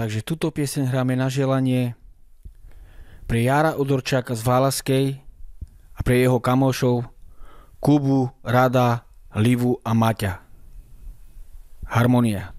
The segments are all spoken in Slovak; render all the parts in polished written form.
Takže túto pieseň hráme na želanie pre Jara Odorčáka z Válaskej a pre jeho kamošov Kubu, Rada, Livu a Maťa. Harmonia.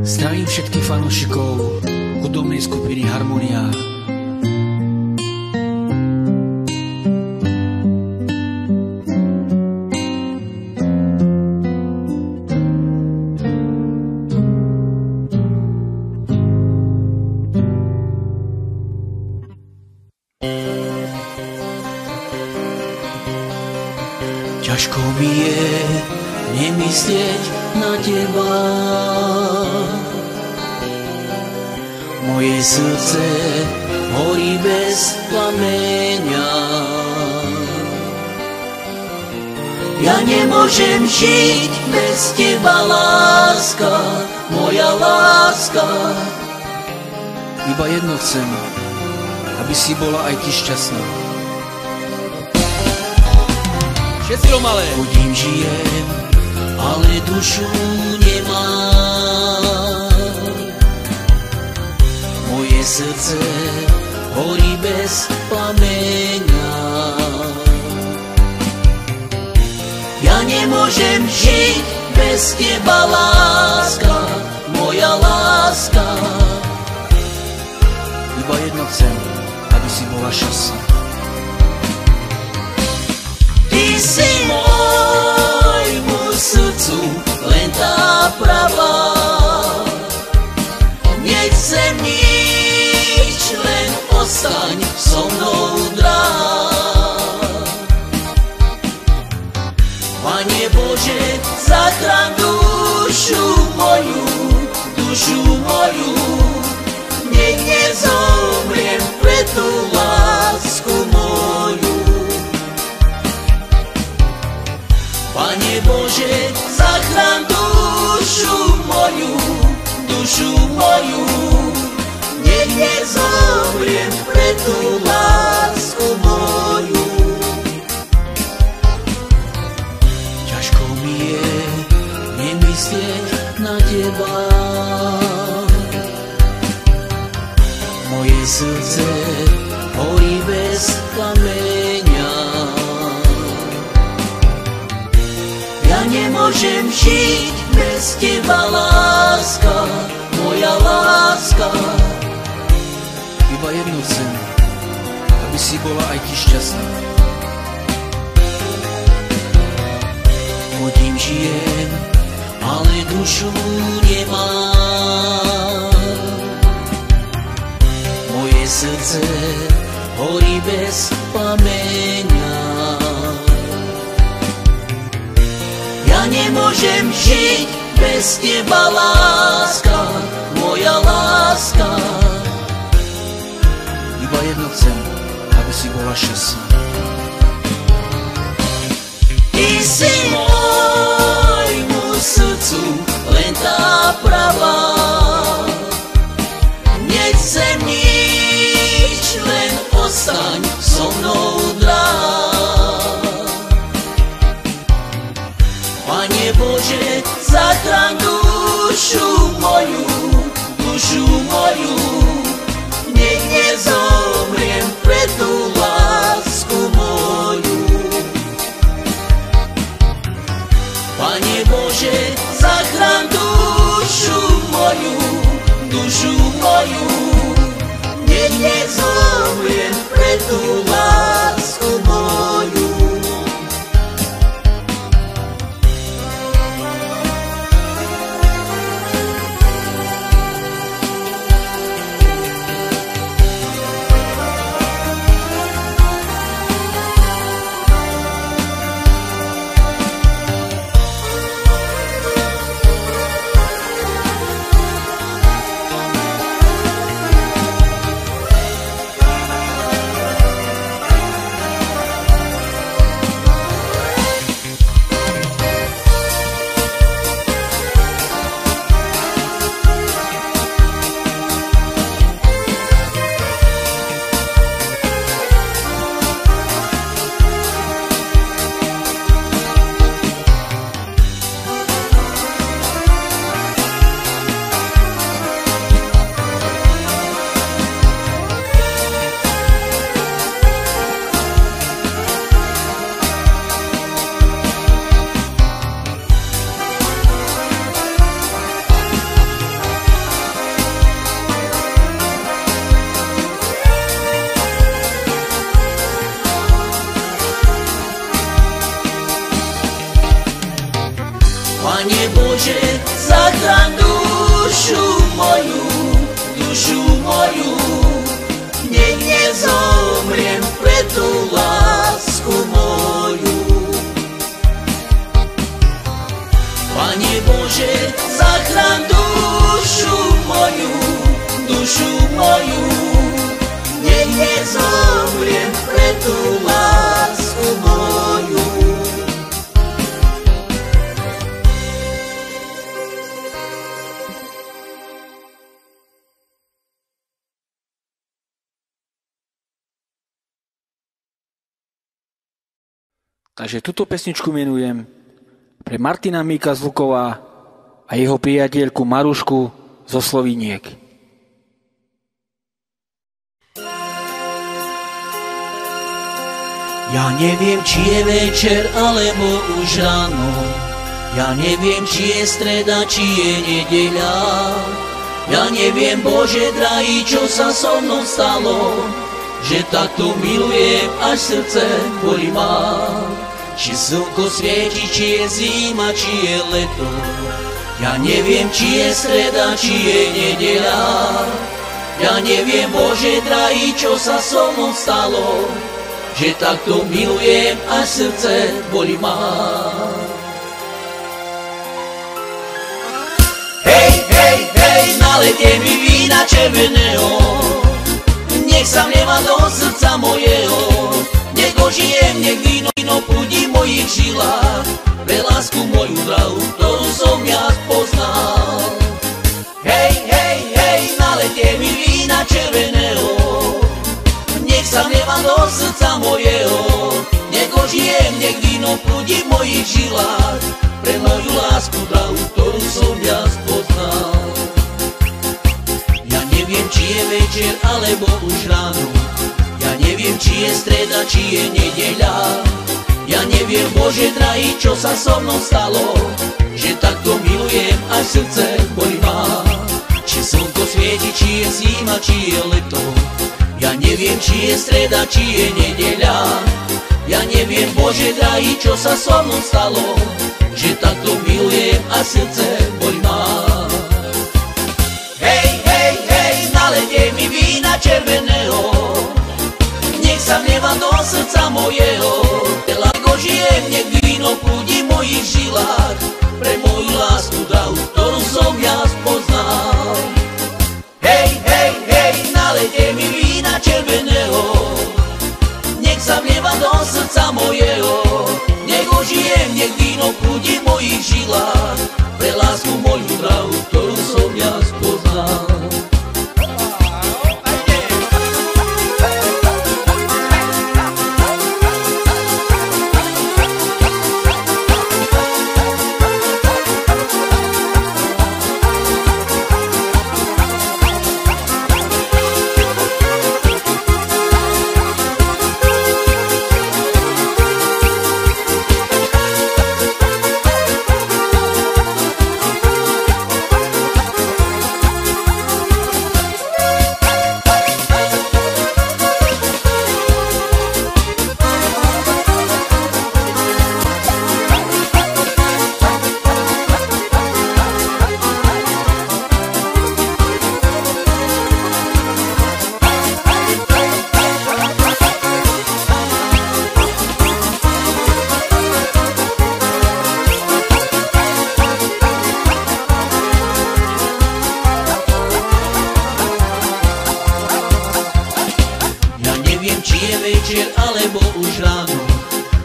Zdravím všetkých fanúšikov hudobnej skupiny Harmonia. Ťažko mi je nemyslieť na teba. Moje srdce horí bez plameňa. Ja nemôžem žiť bez teba, láska, moja láska. Iba jedno chcem, aby si bola aj ty šťastná. Všetci do malé. Chodím, žijem, ale dušu nemám. Moje srdce horí bez plameňa. Ja nemôžem žiť bez teba, láska, moja láska. Iba jedno chcem, aby si bola šťastná. Ty si môjmu srdcu len tá pravá. Nechcem nič, len ostaň so mnou dráh. Pane Bože, zachraň dušu moju, nech nezomriem pre tú lásku moju. Pane Bože, zachraň dušu moju, nech nezomriem pre tú lásku moju. Ťažko mi je nemyslieť na teba. Moje srdce horí bez plameňa. Ja nemôžem žiť bez teba, láska, moja láska. Iba jedno chcem, aby si bola aj ty šťastná. Chodím, žijem, ale dušu nemám. Moje srdce horí bez plameňa. Ja nemôžem žiť bez teba, láska, moja láska. Iba jedno chcem, aby si bola šťastná. Ty si môjmu srdcu len tá pravá. Nechcem nič, len ostaň so mnou dráh. Pane Bože, zachraň dušu moju, nech nezomriem pre tú lásku moju. Pane Bože, zachraň dušu Takže túto pesničku menujem pre Martina Míka z Lukova a jeho priateľku Marušku zo Slovíniek. Ja neviem, či je večer, alebo už ráno. Ja neviem, či je streda, či je nedeľa. Ja neviem, Bože drahý, čo sa so mnou stalo, že takto milujem, až srdce bolí ma. Či slnko svieti, či je zima, či je leto. Ja neviem, či je streda, či je nedeľa. Ja neviem, Bože drahý, čo sa so mnou stalo, že takto milujem, až srdce bolí ma. Hej, hej, hej, nalejte mi vína červeného, nech sa vlieva do srdca mojeho, nech ožijem, nech víno prúdi v mojich žilách, pre lásku moju drahú, ktorú som ja poznal. Hej, hej, hej, nalejte mi vína červeného, nech sa vlieva do srdca mojeho, nech ožijem, nech víno prúdi v mojich žilách, pre moju lásku drahú, ktorú som ja spoznal. Ja neviem, či je večer, alebo už ráno. Ja neviem, či je streda, či je nedeľa. Ja neviem, Bože drahý, čo sa so mnou stalo, že takto milujem, až srdce bolí ma. Či slnko svieti, či je zima, či je leto. Ja neviem, či je streda, či je nedeľa. Ja neviem, Bože drahý, čo sa so mnou stalo, že takto milujem, až srdce bolí ma. Hej, hej, hej, nalejte mi vína červeného, nech sa vlieva do srdca mojeho, lako žijem, nech víno prúdi v mojich žilách, pre moju lásku drahú, ktorú som ja spoznal. Hej, hej, hej, nalejte mi vína červeného, nech sa vlieva do srdca mojeho, nech ožijem, nech víno prúdi v mojich žilách, pre lásku moju drahú, ktorú som ja spoznal. Večer alebo už ráno.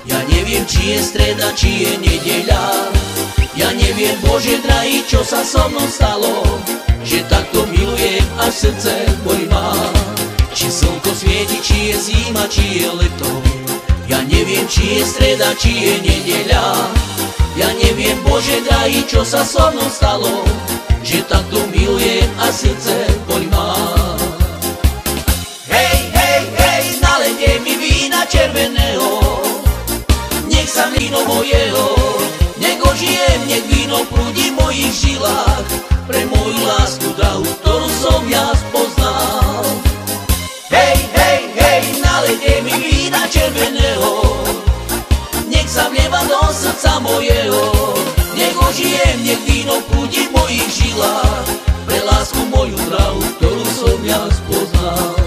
Ja neviem, či je streda, či je nedeľa. Ja neviem, Bože drahý, čo sa so mnou stalo, že takto milujem, až srdce bolí ma. Či slnko svieti, či je zima, či je leto. Ja neviem, či je streda, či je nedeľa. Ja neviem, Bože drahý, čo sa so mnou stalo, že takto milujem, až srdce bolí ma. Nalejte mi vína červeného, nech sa víno mojeho, nech ožijem, nech víno prúdi v mojich žilách, pre moju lásku drahú, ktorú som ja spoznal. Hej, hej, hej, nalejte mi vína červeného, nech sa vlieva do srdca mojeho, nech ožijem, nech víno prúdi v mojich žilách, pre lásku moju drahú, ktorú som ja spoznal.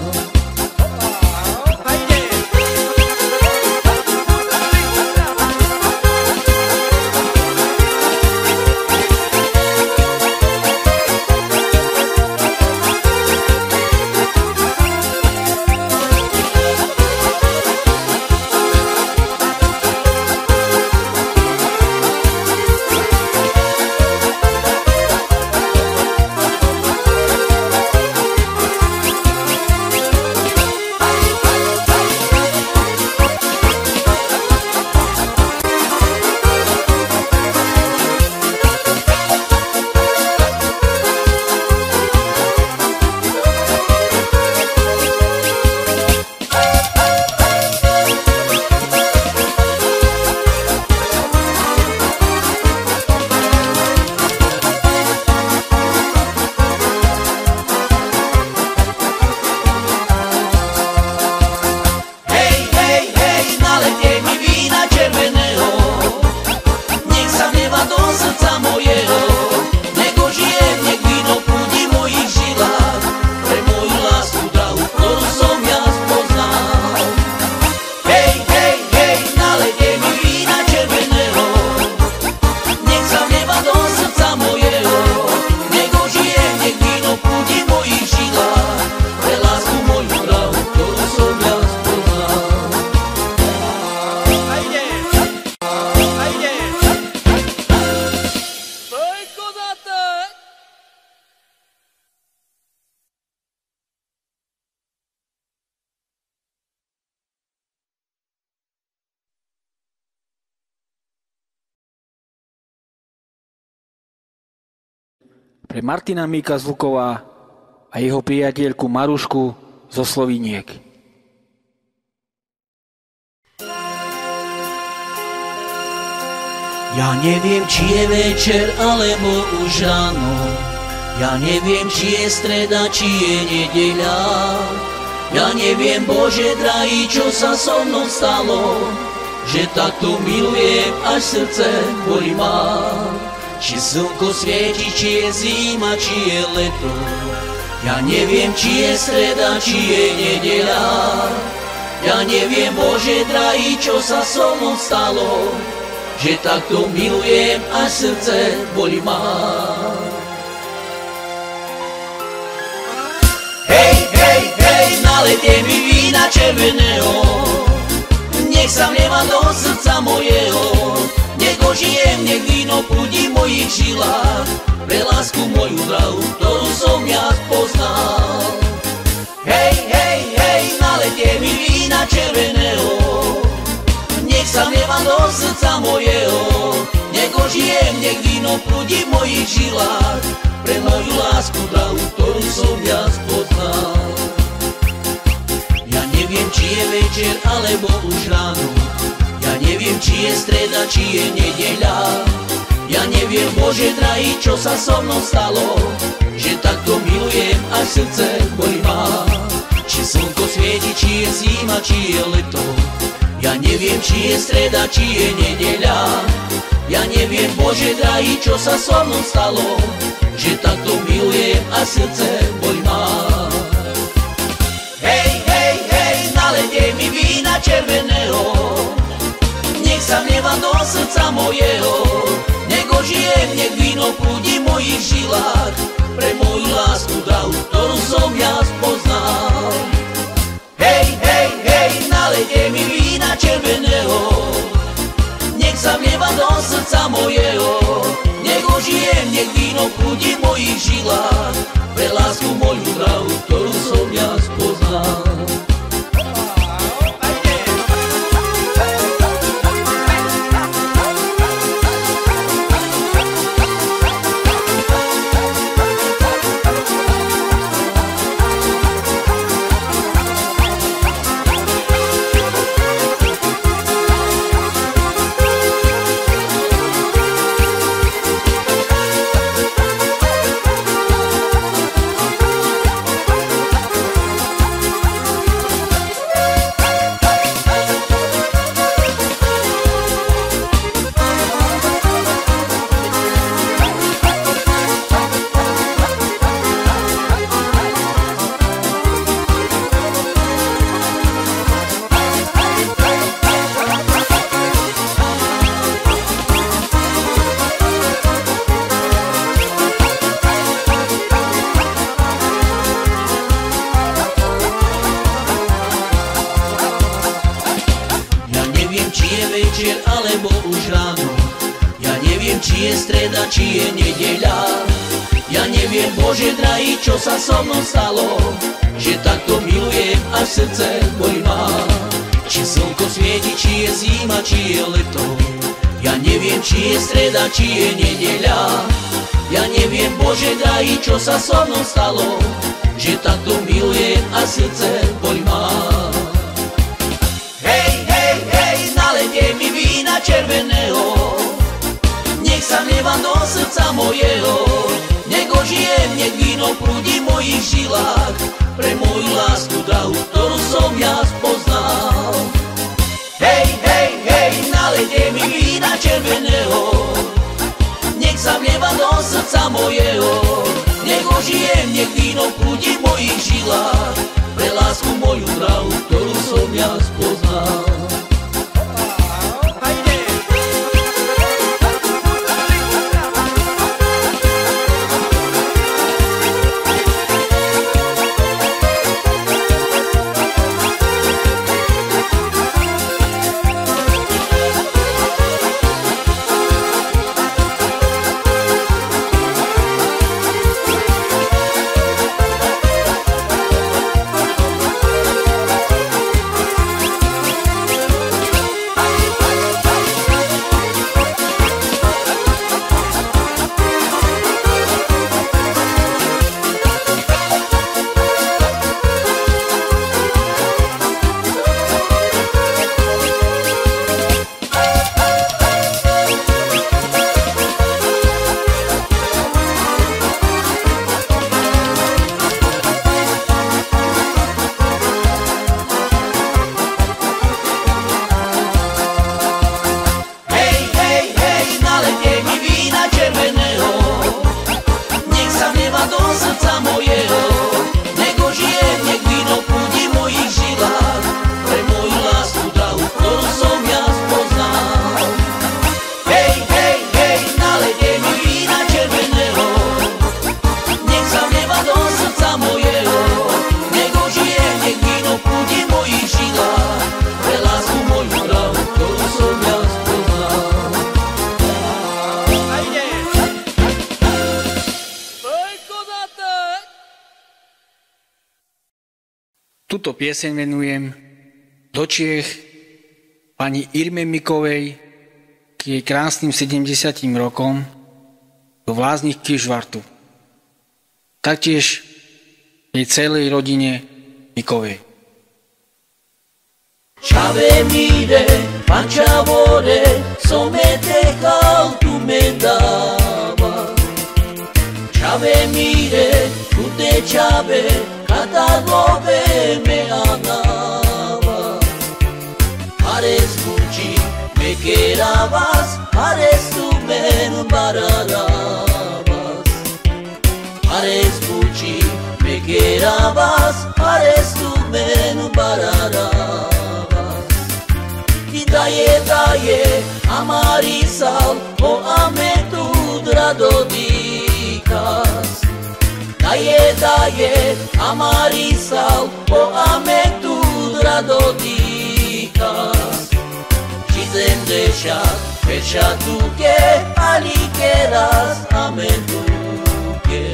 pre Martina Míka z Lukova a jeho priateľku Marušku zo Sloviniek. Ja neviem, či je večer, alebo už ráno. Ja neviem, či je streda, či je nedeľa. Ja neviem, Bože drahý, čo sa so mnou stalo, že takto milujem, až srdce bolí ma. Či slnko svieti, či je zima, či je leto. Ja neviem, či je streda, či je nedeľa. Ja neviem, Bože drahý, čo sa so mnou stalo, že takto milujem, až srdce bolí ma. Hej, hej, hej, nalejte mi vína červeného, nech sa vlieva do srdca mojeho, nech ožijem, nech víno prúdi v mojich žilách, pre lásku moju drahú, ktorú som ja poznal. Hej, hej, hej, nalejte mi vína červeného, nech sa vlieva do srdca mojeho, nech ožijem, nech víno prúdi v mojich žilách, pre moju lásku drahú, ktorú som ja spoznal. Ja neviem, či je večer, alebo už ráno. Ja neviem, či je streda, či je nedeľa. Ja neviem, Bože drahý, čo sa so mnou stalo, že takto milujem, až srdce bolí ma. Či slnko svieti, či je zima, či je leto. Ja neviem, či je streda, či je nedeľa. Ja neviem, Bože drahý, čo sa so mnou stalo, že takto milujem, až srdce bolí ma. Hej, hej, hej, nalejte mi vína červeného, nech sa vlieva do srdca mojeho, nech ožijem, nech víno prúdi v mojich žilách, pre moju lásku drahú, ktorú som ja spoznal. Hej, hej, hej, nalejte mi vína červeného, nech sa vlieva do srdca mojeho, nech ožijem, nech víno prúdi v mojich žilách, pre lásku moju drahú, ktorú som ja spoznal. Alebo už ráno. Ja neviem, či je streda, či je nedeľa. Ja neviem, Bože drahý, čo sa so mnou stalo, že takto milujem, až srdce bolí ma. Či slnko svieti, či je zima, či je leto. Ja neviem, či je streda, či je nedeľa. Ja neviem, Bože drahý, čo sa so mnou stalo, že takto milujem, až srdce bolí ma. Nalejte mi vína červeného, nech sa vlieva do srdca mojeho, nech ožijem, nech víno prúdi v mojich žilách, pre moju lásku drahú, ktorú som ja spoznal. Hej, hej, hej, nalejte mi vína červeného, nech sa vlieva do srdca mojeho, nech ožijem, nech víno prúdi v mojich žilách, pre lásku moju drahú, ktorú som ja spoznal. nevadá do srdca mojeho, nego žijem, nech víno prúdi v mojich žilách, pre moju lásku drahú, ktorú som ja spoznal. Hej, hej, hej, nalejte mi vína červeného, nech sa vlieva do srdca mojeho, nego žijem, nech víno prúdi v mojich žilách, pre lásku moju drahú, ktorú som ja spoznal. Túto pieseň venujem do Čiech pani Irme Mikovej k jej krásnym 70 rokom do Vláznych Kyžvartu. Taktiež jej celej rodine Mikovej. Čave mire, pančavore, somete chal tu me dava. Čave mire, tutte čave, katalove me anava. Ares muci, me queravas, ares tu men bararabas. Ares muci, me queravas, ares tu men bararabas. I daje, amarisal, o ame tu dradodikas. Daje, amarisal, o ame tu dradodikas. Cizem deșat, peșatuche, alikeras, amenduche.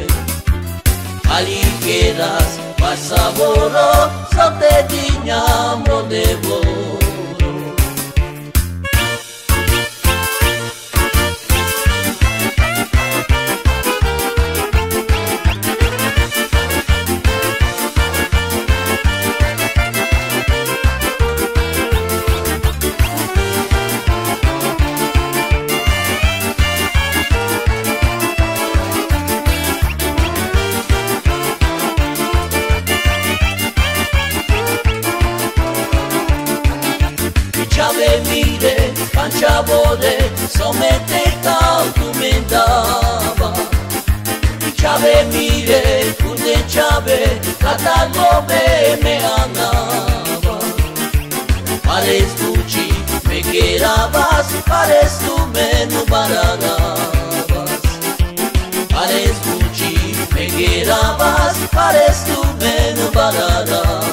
Alikeras, pasavoro, sau te dineam rodevoro. Panciavore, somete cal tu me dava. Ciave mire, unde ciave, catalove me anava. Pares tuci, me queravas, pares tu me nu bararabas. Pares tuci, me queravas, pares tu me nu bararabas.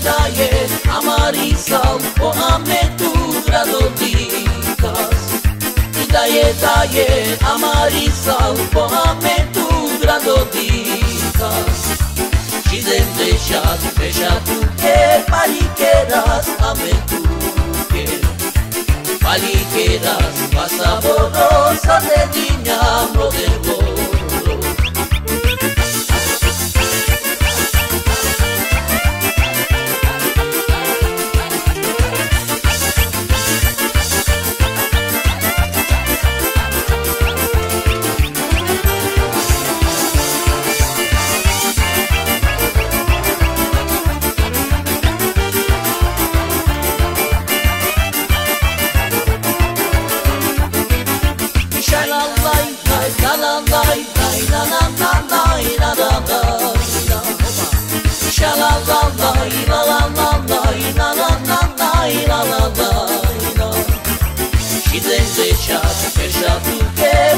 Daje, amarisal, o ame tu dradodikas. Daje, amarisal, o ame tu dradodikas. Cizem deșat, peșatuche, palikeras, amentuche. Palikeras, pasavoro, să te dineam rodevoro.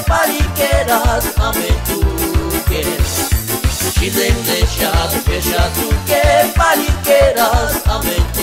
Palikeras, amentuche. și vrem deixar fechar tu quer palinqueiras aventura.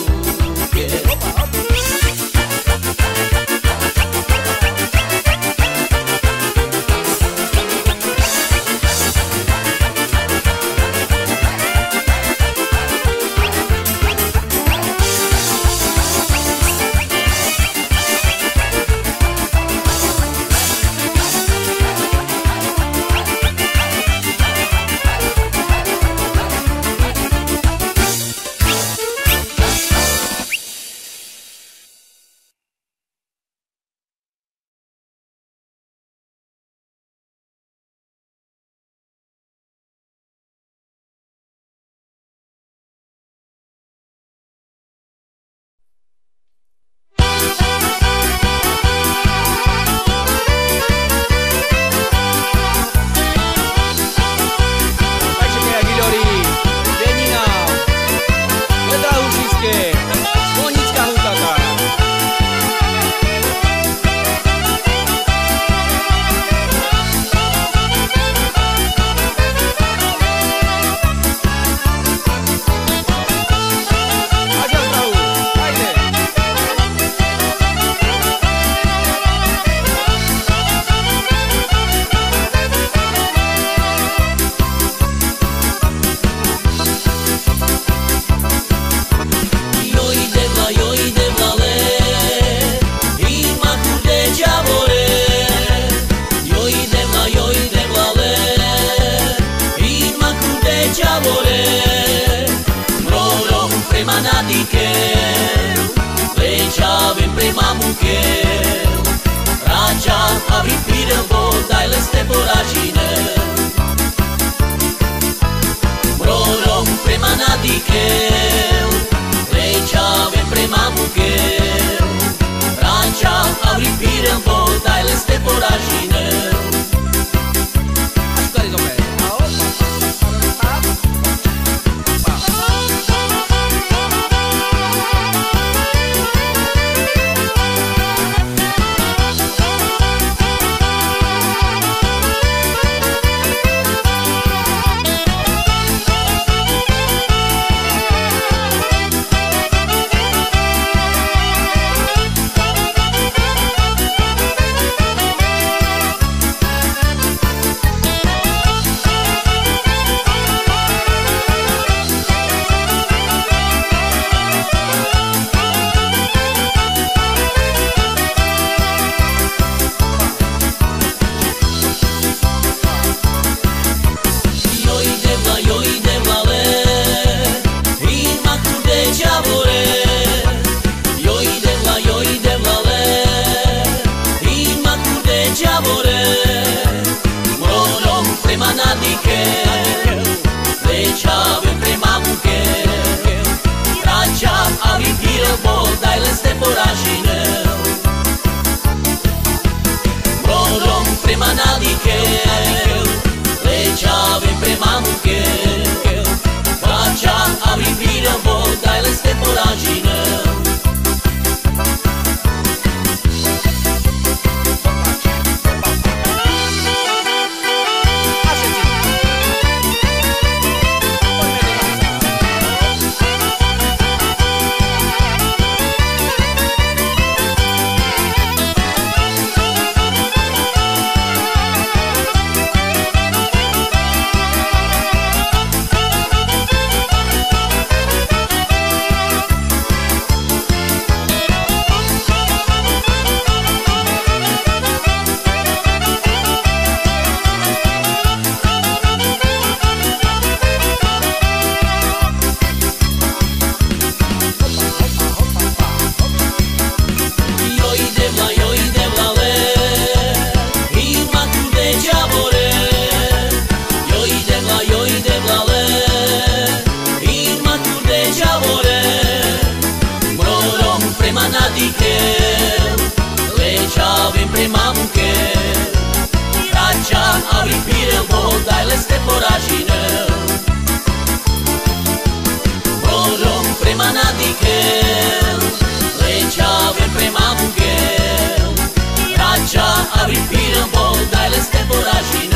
Abri firă, dai-le ste voragine.